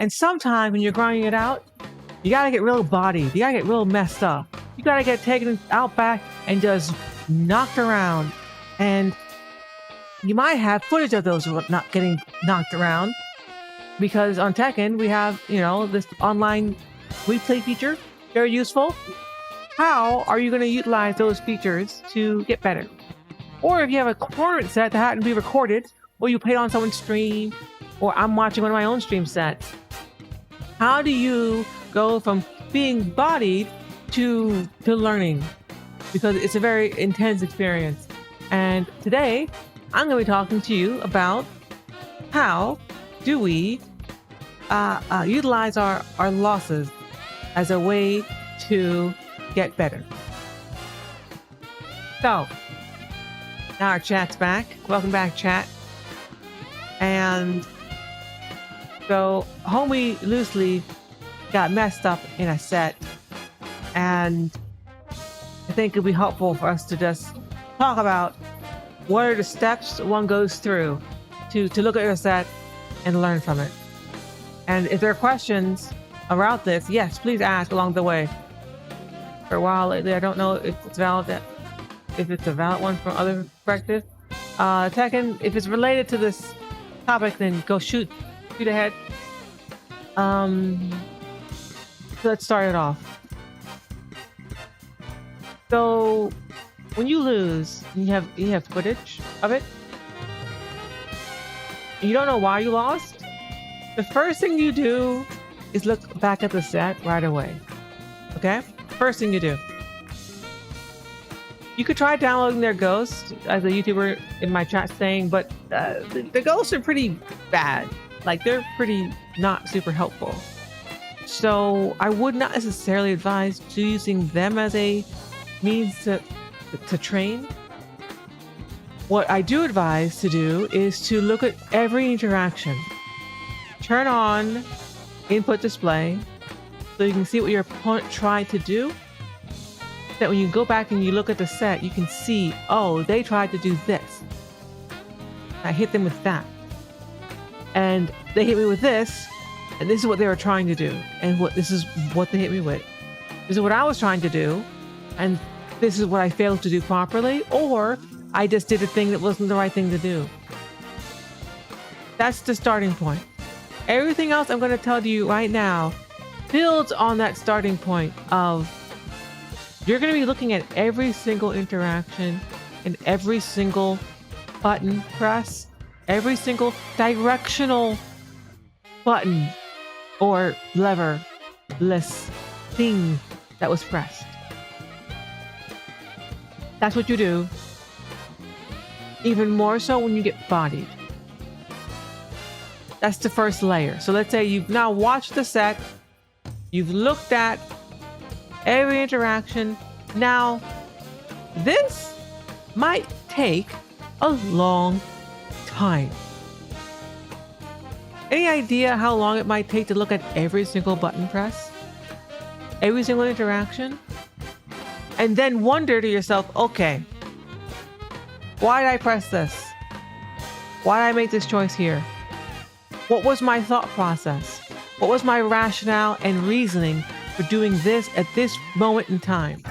And sometimes when you're grinding it out, you gotta get real bodied. You gotta get real messed up. You gotta get taken out back and just knocked around. And you might have footage of those not getting knocked around, because on Tekken we have, this online replay feature, very useful. How are you going to utilize those features to get better? Or if you have a current set that happened to be recorded, or you played on someone's stream, or I'm watching one of my own stream sets, how do you go from being bodied to learning? Because it's a very intense experience. And today I'm going to be talking to you about how do we utilize our losses as a way to get better. So now our chat's back. Welcome back, chat. And so homie loosely got messed up in a set, and I think it'd be helpful for us to just talk about what are the steps one goes through to look at your set and learn from it. And if there are questions about this, yes, please ask along the way. For a while lately, I don't know if it's valid, if it's a valid one from other perspectives. Tekken, if it's related to this topic, then go shoot ahead. So let's start it off. So when you lose, you have footage of it. You don't know why you lost. The first thing you do is look back at the set right away. Okay? First thing you do. You could try downloading their ghosts, as a YouTuber in my chat saying, but the ghosts are pretty bad. Like, they're pretty not super helpful. So I would not necessarily advise to using them as a means to train. What I do advise to do is to look at every interaction. Turn on input display so you can see what your opponent tried to do. That when you go back and you look at the set, you can see, oh, they tried to do this. I hit them with that. And they hit me with this, and this is what they were trying to do. And this is what they hit me with. This is what I was trying to do, and this is what I failed to do properly, or I just did a thing that wasn't the right thing to do. That's the starting point. Everything else I'm going to tell you right now builds on that starting point of you're going to be looking at every single interaction and every single button press, every single directional button or lever-less thing that was pressed. That's what you do. Even more so when you get bodied. That's the first layer. So let's say you've now watched the set, you've looked at every interaction. Now, this might take a long time. Any idea how long it might take to look at every single button press? Every single interaction? And then wonder to yourself, okay, why did I press this? Why did I make this choice here? What was my thought process? What was my rationale and reasoning for doing this at this moment in time?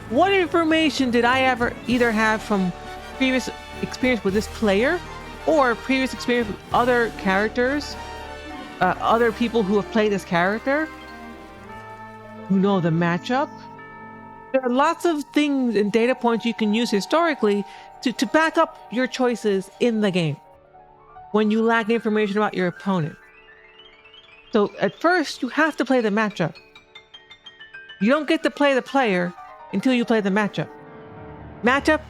What information did I ever either have from previous experience with this player or previous experience with other characters, other people who have played this character, who know the matchup? There are lots of things and data points you can use historically to back up your choices in the game when you lack information about your opponent. So at first, you have to play the matchup. You don't get to play the player until you play the matchup. Matchup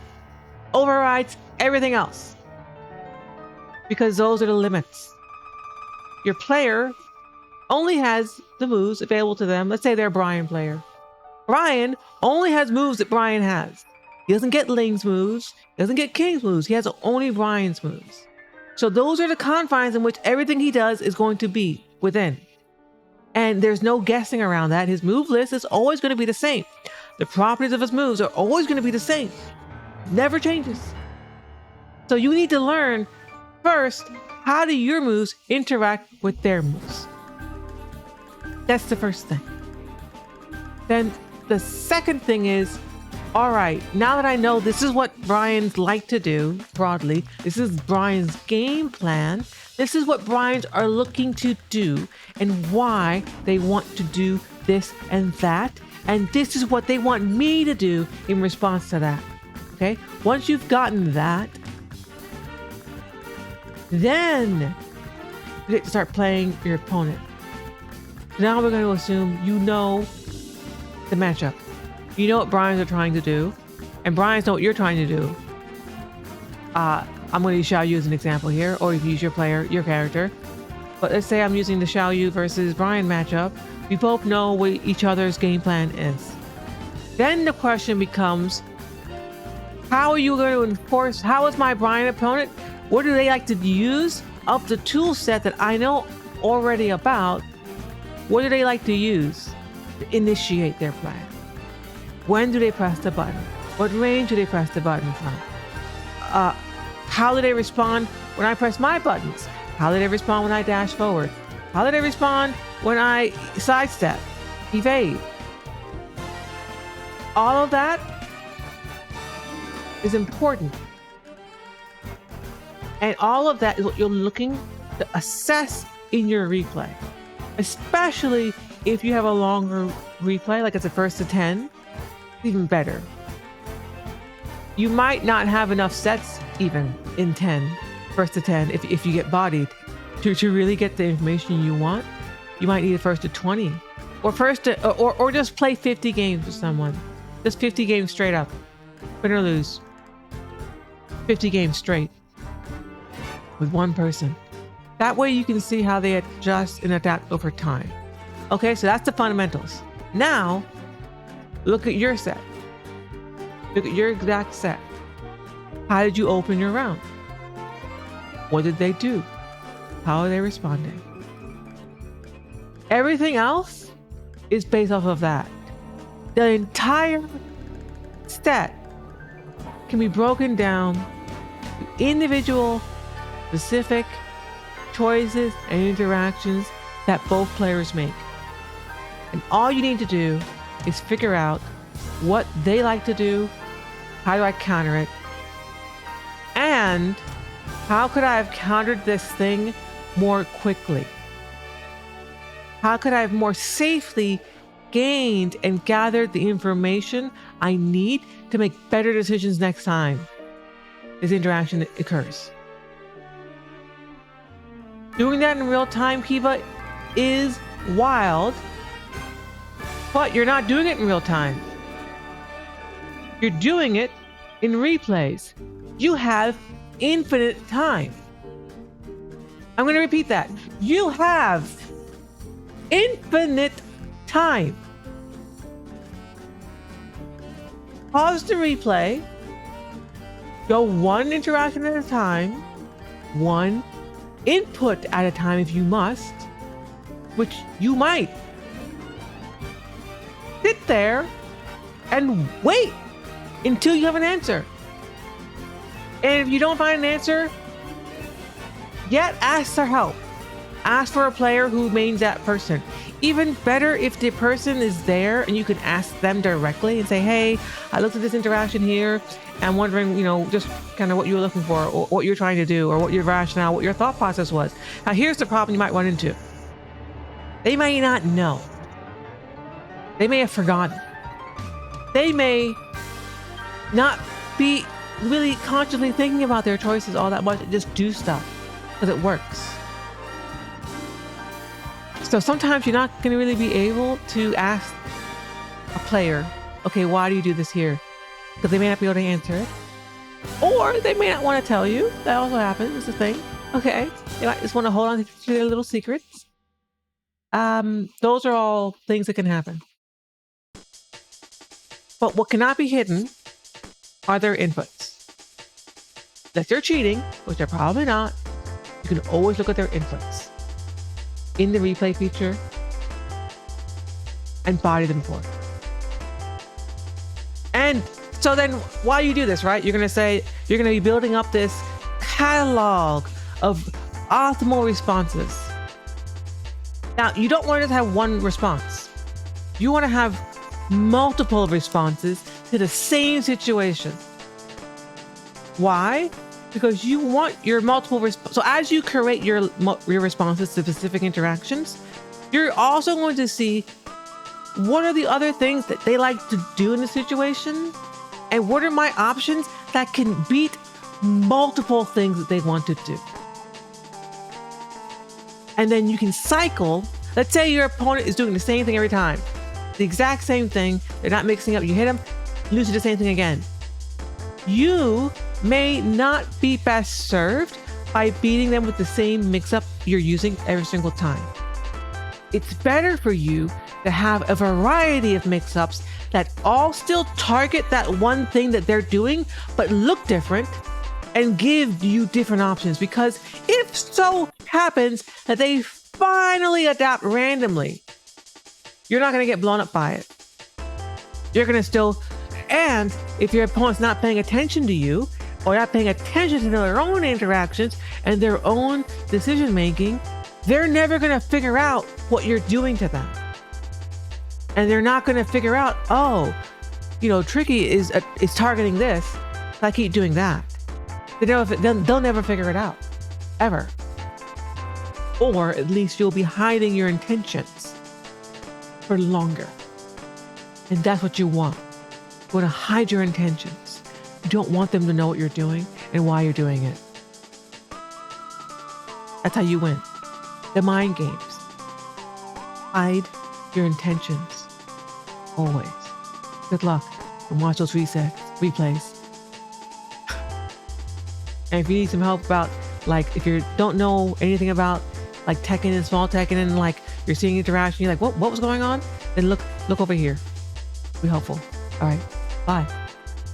overrides everything else because those are the limits. Your player only has the moves available to them. Let's say they're a Brian player. Brian only has moves that Brian has. He doesn't get Ling's moves, he doesn't get King's moves, he has only Brian's moves. So those are the confines in which everything he does is going to be within. And there's no guessing around that. His move list is always going to be the same. The properties of his moves are always going to be the same. Never changes. So you need to learn first, how do your moves interact with their moves? That's the first thing. Then the second thing is, all right, now that I know this is what Brian's like to do broadly, this is Brian's game plan, this is what Brian's are looking to do and why they want to do this and that. And this is what they want me to do in response to that. Okay? Once you've gotten that, then you get to start playing your opponent. Now we're going to assume you know the matchup. You know what Brian's are trying to do, and Brian's know what you're trying to do. I'm going to use Shao Yu as an example here, or you can use your character. But let's say I'm using the Shao Yu versus Brian matchup. We both know what each other's game plan is. Then the question becomes, how are you going to enforce? How is my Brian opponent? What do they like to use of the tool set that I know already about? What do they like to use to initiate their plan? When do they press the button? What range do they press the button from? How do they respond when I press my buttons? How do they respond when I dash forward? How do they respond when I sidestep, evade? All of that is important. And all of that is what you're looking to assess in your replay. Especially if you have a longer replay, like it's a first to 10, even better. You might not have enough sets even in 10, first to 10, if you get bodied, to really get the information you want. You might need a first to 20, or just play 50 games with someone. Just 50 games straight up, win or lose. 50 games straight with one person. That way you can see how they adjust and adapt over time. Okay, so that's the fundamentals. Now, look at your set. Look at your exact set. How did you open your round? What did they do? How are they responding? Everything else is based off of that. The entire set can be broken down to individual, specific choices and interactions that both players make. And all you need to do is figure out what they like to do, how do I counter it, and how could I have countered this thing more quickly? How could I have more safely gained and gathered the information I need to make better decisions next time this interaction occurs? Doing that in real time, Kiva, is wild, but you're not doing it in real time. You're doing it in replays. You have infinite time. I'm going to repeat that. You have infinite time. Pause the replay. Go one interaction at a time. One input at a time if you must, which you might. Sit there and wait until you have an answer. And if you don't find an answer yet, ask for help. Ask for a player who means that person. Even better if the person is there and you can ask them directly and say, hey, I looked at this interaction here and I'm wondering, just kind of what you were looking for or what you're trying to do or what your rationale, what your thought process was. Now, here's the problem you might run into. They may not know. They may have forgotten. They may not be really consciously thinking about their choices all that much. Just do stuff because it works. So sometimes you're not going to really be able to ask a player, okay, why do you do this here? Because they may not be able to answer it. Or they may not want to tell you. That also happens. It's a thing. Okay. They might just want to hold on to their little secrets. Those are all things that can happen. But what cannot be hidden are their inputs. If they're cheating, which they're probably not, you can always look at their inputs in the replay feature and body them for it. And so then while you do this, right, you're going to be building up this catalog of optimal responses. Now, you don't want to just have one response. You want to have multiple responses to the same situation. Why? Because you want your multiple so as you create your responses to specific interactions, you're also going to see what are the other things that they like to do in the situation, and what are my options that can beat multiple things that they want to do. And then you can cycle. Let's say your opponent is doing the same thing every time. The exact same thing. They're not mixing up. You hit them, you lose the same thing again. You may not be best served by beating them with the same mix-up you're using every single time. It's better for you to have a variety of mix-ups that all still target that one thing that they're doing, but look different and give you different options. Because if so happens that they finally adapt randomly, you're not going to get blown up by it. You're going to still, and if your opponent's not paying attention to you or not paying attention to their own interactions and their own decision making, they're never going to figure out what you're doing to them. And they're not going to figure out, oh, Tricky is targeting this, so I keep doing that. They'll never figure it out, ever. Or at least you'll be hiding your intentions for longer. And that's what you want. You want to hide your intentions. You don't want them to know what you're doing and why you're doing it. That's how you win. The mind games. Hide your intentions. Always. Good luck. And watch those replays. And if you need some help about, if you don't know anything about Tekken and small Tekken and you're seeing interaction, you're like, what was going on? Then look over here. Be helpful. All right. Bye.